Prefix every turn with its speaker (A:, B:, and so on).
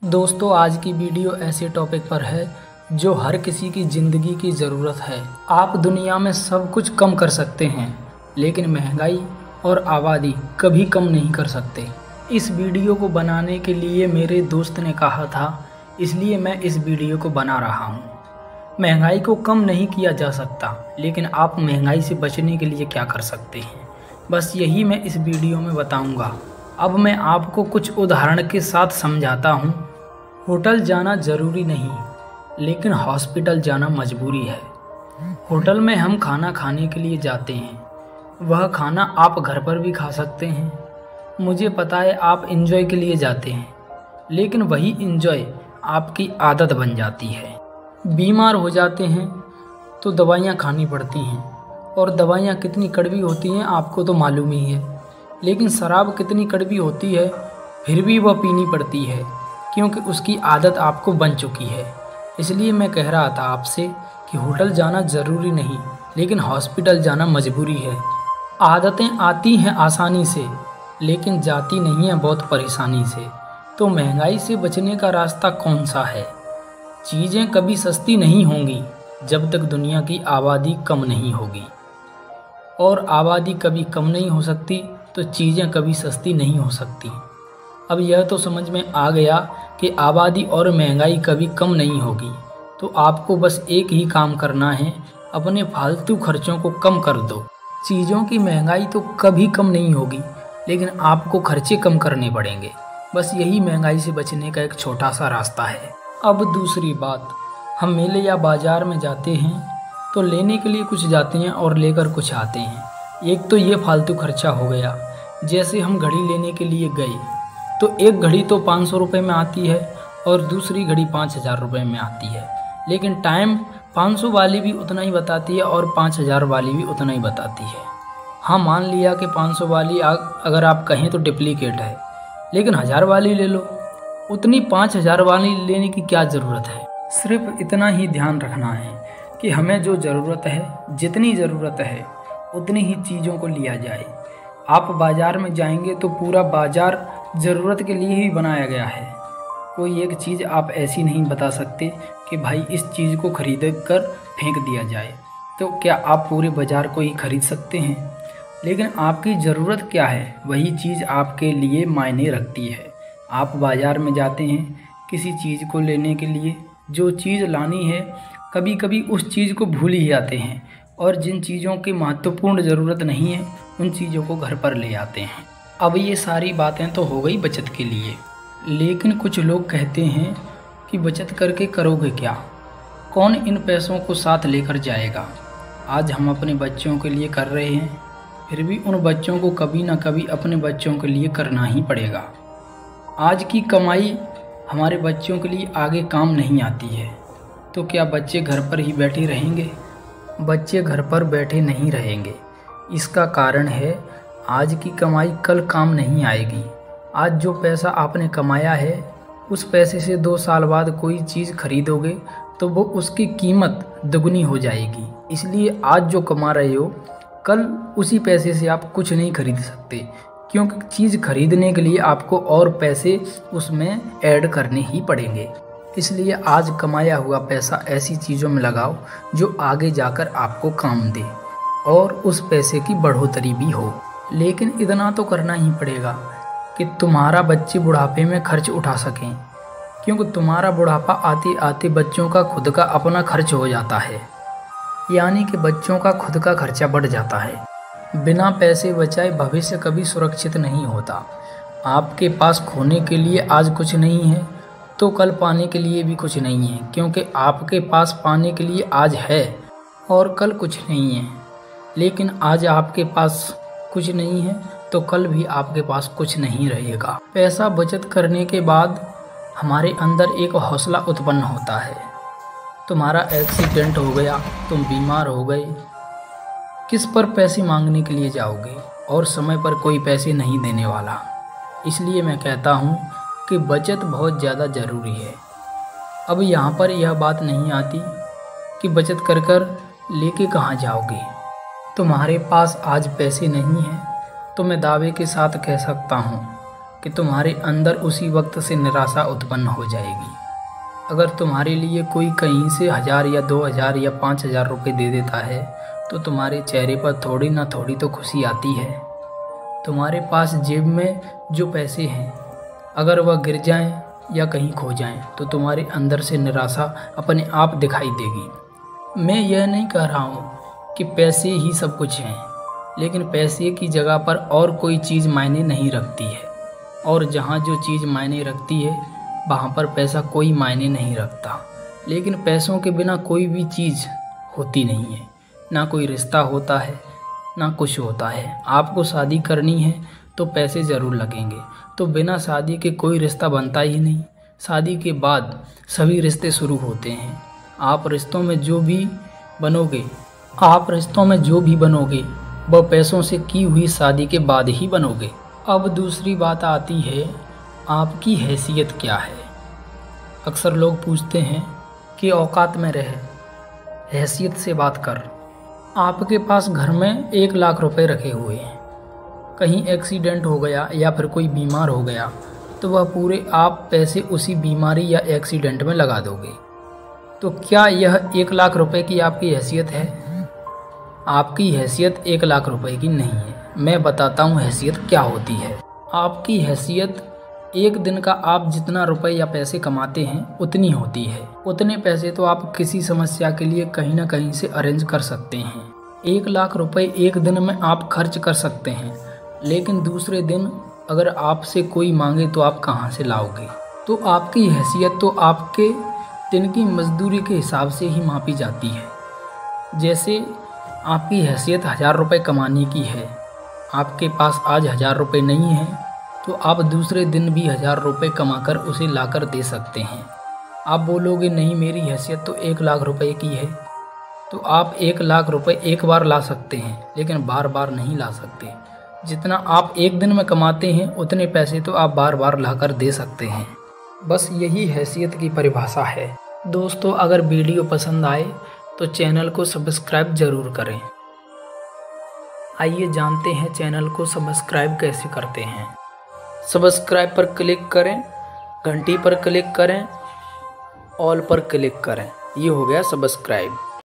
A: दोस्तों, आज की वीडियो ऐसे टॉपिक पर है जो हर किसी की ज़िंदगी की ज़रूरत है। आप दुनिया में सब कुछ कम कर सकते हैं, लेकिन महंगाई और आबादी कभी कम नहीं कर सकते। इस वीडियो को बनाने के लिए मेरे दोस्त ने कहा था, इसलिए मैं इस वीडियो को बना रहा हूँ। महंगाई को कम नहीं किया जा सकता, लेकिन आप महंगाई से बचने के लिए क्या कर सकते हैं, बस यही मैं इस वीडियो में बताऊँगा। अब मैं आपको कुछ उदाहरण के साथ समझाता हूँ। होटल जाना ज़रूरी नहीं, लेकिन हॉस्पिटल जाना मजबूरी है। होटल में हम खाना खाने के लिए जाते हैं, वह खाना आप घर पर भी खा सकते हैं। मुझे पता है आप एंजॉय के लिए जाते हैं, लेकिन वही एंजॉय आपकी आदत बन जाती है। बीमार हो जाते हैं तो दवाइयाँ खानी पड़ती हैं, और दवाइयाँ कितनी कड़वी होती हैं आपको तो मालूम ही है। लेकिन शराब कितनी कड़वी होती है, फिर भी वह पीनी पड़ती है, क्योंकि उसकी आदत आपको बन चुकी है। इसलिए मैं कह रहा था आपसे कि होटल जाना ज़रूरी नहीं, लेकिन हॉस्पिटल जाना मजबूरी है। आदतें आती हैं आसानी से, लेकिन जाती नहीं हैं बहुत परेशानी से। तो महंगाई से बचने का रास्ता कौन सा है? चीज़ें कभी सस्ती नहीं होंगी जब तक दुनिया की आबादी कम नहीं होगी, और आबादी कभी कम नहीं हो सकती तो चीज़ें कभी सस्ती नहीं हो सकती। अब यह तो समझ में आ गया कि आबादी और महंगाई कभी कम नहीं होगी, तो आपको बस एक ही काम करना है, अपने फालतू खर्चों को कम कर दो। चीज़ों की महंगाई तो कभी कम नहीं होगी, लेकिन आपको खर्चे कम करने पड़ेंगे। बस यही महंगाई से बचने का एक छोटा सा रास्ता है। अब दूसरी बात, हम मेले या बाज़ार में जाते हैं तो लेने के लिए कुछ जाते हैं और लेकर कुछ आते हैं। एक तो ये फालतू खर्चा हो गया। जैसे हम घड़ी लेने के लिए गए तो एक घड़ी तो 500 रुपये में आती है और दूसरी घड़ी 5000 रुपये में आती है, लेकिन टाइम 500 वाली भी उतना ही बताती है और 5000 वाली भी उतना ही बताती है। हाँ, मान लिया कि 500 वाली अगर आप कहें तो डुप्लीकेट है, लेकिन 1000 वाली ले लो। उतनी 5000 वाली लेने की क्या ज़रूरत है? सिर्फ इतना ही ध्यान रखना है कि हमें जो ज़रूरत है, जितनी ज़रूरत है उतनी ही चीज़ों को लिया जाए। आप बाज़ार में जाएंगे तो पूरा बाज़ार ज़रूरत के लिए ही बनाया गया है। कोई एक चीज़ आप ऐसी नहीं बता सकते कि भाई इस चीज़ को खरीद कर फेंक दिया जाए। तो क्या आप पूरे बाज़ार को ही खरीद सकते हैं? लेकिन आपकी ज़रूरत क्या है, वही चीज़ आपके लिए मायने रखती है। आप बाज़ार में जाते हैं किसी चीज़ को लेने के लिए, जो चीज़ लानी है कभी कभी उस चीज़ को भूल ही जाते हैं, और जिन चीज़ों की महत्वपूर्ण ज़रूरत नहीं है उन चीज़ों को घर पर ले आते हैं। अब ये सारी बातें तो हो गई बचत के लिए, लेकिन कुछ लोग कहते हैं कि बचत करके करोगे क्या? कौन इन पैसों को साथ लेकर जाएगा? आज हम अपने बच्चों के लिए कर रहे हैं, फिर भी उन बच्चों को कभी ना कभी अपने बच्चों के लिए करना ही पड़ेगा। आज की कमाई हमारे बच्चों के लिए आगे काम नहीं आती है, तो क्या बच्चे घर पर ही बैठे रहेंगे? बच्चे घर पर बैठे नहीं रहेंगे। इसका कारण है, आज की कमाई कल काम नहीं आएगी। आज जो पैसा आपने कमाया है, उस पैसे से 2 साल बाद कोई चीज़ खरीदोगे तो वो उसकी कीमत दुगनी हो जाएगी। इसलिए आज जो कमा रहे हो, कल उसी पैसे से आप कुछ नहीं खरीद सकते, क्योंकि चीज़ खरीदने के लिए आपको और पैसे उसमें ऐड करने ही पड़ेंगे। इसलिए आज कमाया हुआ पैसा ऐसी चीज़ों में लगाओ जो आगे जाकर आपको काम दे और उस पैसे की बढ़ोतरी भी हो। लेकिन इतना तो करना ही पड़ेगा कि तुम्हारा बच्चे बुढ़ापे में खर्च उठा सकें, क्योंकि तुम्हारा बुढ़ापा आते आते बच्चों का खुद का अपना खर्च हो जाता है, यानी कि बच्चों का खुद का खर्चा बढ़ जाता है। बिना पैसे बचाए भविष्य कभी सुरक्षित नहीं होता। आपके पास खोने के लिए आज कुछ नहीं है तो कल पाने के लिए भी कुछ नहीं है, क्योंकि आपके पास पाने के लिए आज है और कल कुछ नहीं है। लेकिन आज आपके पास कुछ नहीं है तो कल भी आपके पास कुछ नहीं रहेगा। पैसा बचत करने के बाद हमारे अंदर एक हौसला उत्पन्न होता है। तुम्हारा एक्सीडेंट हो गया, तुम बीमार हो गए, किस पर पैसे मांगने के लिए जाओगे? और समय पर कोई पैसे नहीं देने वाला। इसलिए मैं कहता हूँ कि बचत बहुत ज़्यादा ज़रूरी है। अब यहाँ पर यह बात नहीं आती कि बचत कर कर लेके कहाँ जाओगे। तुम्हारे पास आज पैसे नहीं हैं तो मैं दावे के साथ कह सकता हूँ कि तुम्हारे अंदर उसी वक्त से निराशा उत्पन्न हो जाएगी। अगर तुम्हारे लिए कोई कहीं से 1000 या 2000 या 5000 रुपये दे देता है तो तुम्हारे चेहरे पर थोड़ी ना थोड़ी तो खुशी आती है। तुम्हारे पास जेब में जो पैसे हैं अगर वह गिर जाएं या कहीं खो जाएं तो तुम्हारे अंदर से निराशा अपने आप दिखाई देगी। मैं यह नहीं कह रहा हूँ कि पैसे ही सब कुछ हैं, लेकिन पैसे की जगह पर और कोई चीज़ मायने नहीं रखती है, और जहाँ जो चीज़ मायने रखती है वहाँ पर पैसा कोई मायने नहीं रखता। लेकिन पैसों के बिना कोई भी चीज़ होती नहीं है, ना कोई रिश्ता होता है ना कुछ होता है। आपको शादी करनी है तो पैसे ज़रूर लगेंगे, तो बिना शादी के कोई रिश्ता बनता ही नहीं। शादी के बाद सभी रिश्ते शुरू होते हैं। आप रिश्तों में जो भी बनोगे वह पैसों से की हुई शादी के बाद ही बनोगे। अब दूसरी बात आती है, आपकी हैसियत क्या है। अक्सर लोग पूछते हैं कि औकात में रह, हैसियत से बात कर। आपके पास घर में 1 लाख रुपए रखे हुए हैं, कहीं एक्सीडेंट हो गया या फिर कोई बीमार हो गया तो वह पूरे आप पैसे उसी बीमारी या एक्सीडेंट में लगा दोगे। तो क्या यह 1 लाख रुपए की आपकी हैसियत है? आपकी हैसियत 1 लाख रुपए की नहीं है। मैं बताता हूँ हैसियत क्या होती है। आपकी हैसियत एक दिन का आप जितना रुपए या पैसे कमाते हैं उतनी होती है। उतने पैसे तो आप किसी समस्या के लिए कहीं ना कहीं से अरेंज कर सकते हैं। 1 लाख रुपए एक दिन में आप खर्च कर सकते हैं, लेकिन दूसरे दिन अगर आपसे कोई मांगे तो आप कहाँ से लाओगे? तो आपकी हैसियत तो आपके दिन की मजदूरी के हिसाब से ही मापी जाती है। जैसे आपकी हैसियत 1000 रुपये कमाने की है, आपके पास आज 1000 रुपये नहीं है तो आप दूसरे दिन भी 1000 रुपये कमाकर उसे लाकर दे सकते हैं। आप बोलोगे नहीं मेरी हैसियत तो 1 लाख रुपए की है, तो आप 1 लाख रुपए एक बार ला सकते हैं, लेकिन बार बार नहीं ला सकते। जितना आप एक दिन में कमाते हैं उतने पैसे तो आप बार बार लाकर दे सकते हैं। बस यही हैसियत की परिभाषा है। दोस्तों, अगर वीडियो पसंद आए तो चैनल को सब्सक्राइब ज़रूर करें। आइए जानते हैं चैनल को सब्सक्राइब कैसे करते हैं। सब्सक्राइब पर क्लिक करें, घंटी पर क्लिक करें, ऑल पर क्लिक करें। ये हो गया सब्सक्राइब।